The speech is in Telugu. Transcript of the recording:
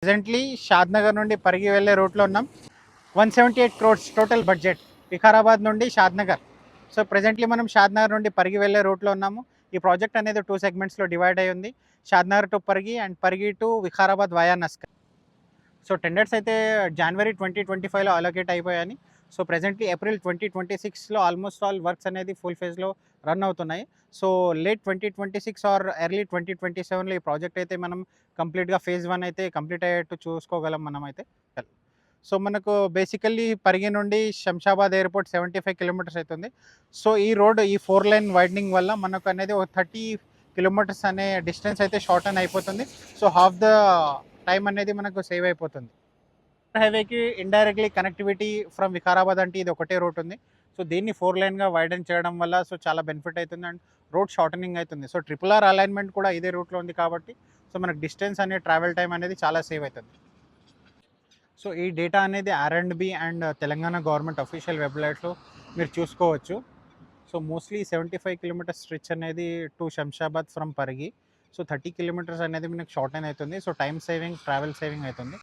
ప్రెజెంట్లీ షాద్నగర్ నుండి పరిగి వెళ్ళే రూట్లో ఉన్నాం. 178 crores టోటల్ బడ్జెట్ వికారాబాద్ నుండి షాద్నగర్. సో ప్రెజెంట్లీ మనం షాద్నగర్ నుండి పరిగి వెళ్ళే రూట్లో ఉన్నాము. ఈ ప్రాజెక్ట్ అనేది 2 సెగ్మెంట్స్లో డివైడ్ అయి ఉంది. Shadnagar to Parigi and Parigi to Vikarabad via Naskar. So tenders అయితే జనవరి 2025లో అలొకేట్ అయిపోయాయి. సో ప్రెజెంట్లీ ఏప్రిల్ 2026లో ఆల్మోస్ట్ ఆల్ వర్క్స్ అనేది ఫుల్ ఫేజ్లో రన్ అవుతున్నాయి. సో లేట్ 2026 ఆర్ ఎర్లీ 2027లో ఈ ప్రాజెక్ట్ అయితే మనం కంప్లీట్గా ఫేజ్ 1 అయితే కంప్లీట్ అయ్యేట్టు చూసుకోగలం మనమైతే. సో మనకు బేసికల్లీ పరిగి నుండి శంషాబాద్ ఎయిర్పోర్ట్ 75 కిలోమీటర్స్ అవుతుంది. సో ఈ రోడ్ ఈ 4 లైన్ వైడనింగ్ వల్ల మనకు అనేది ఒక 30 కిలోమీటర్స్ అనే డిస్టెన్స్ అయితే షార్టన్ అయిపోతుంది. సో హాఫ్ ద టైం అనేది మనకు సేవ్ అయిపోతుంది. హైవేకి ఇండైరెక్ట్లీ కనెక్టివిటీ ఫ్రమ్ వికారాబాద్ అంటే ఇది ఒకటే రూట్ ఉంది. సో దీన్ని 4 లైన్గా వైడన్ చేయడం వల్ల సో చాలా బెనిఫిట్ అవుతుంది అండ్ రోడ్ షార్టనింగ్ అవుతుంది. సో RRR అలైన్మెంట్ కూడా ఇదే రూట్లో ఉంది కాబట్టి సో మనకు డిస్టెన్స్ అనే ట్రావెల్ టైం అనేది చాలా సేవ్ అవుతుంది. సో ఈ డేటా అనేది R&B and Telangana government official వెబ్సైట్లో మీరు చూసుకోవచ్చు. సో మోస్ట్లీ 75 కిలోమీటర్స్ స్ట్రెచ్ అనేది to Shamshabad from Parigi. So 30 kilometres అనేది మనకు షార్టన్ అవుతుంది. So time saving, travel saving అవుతుంది.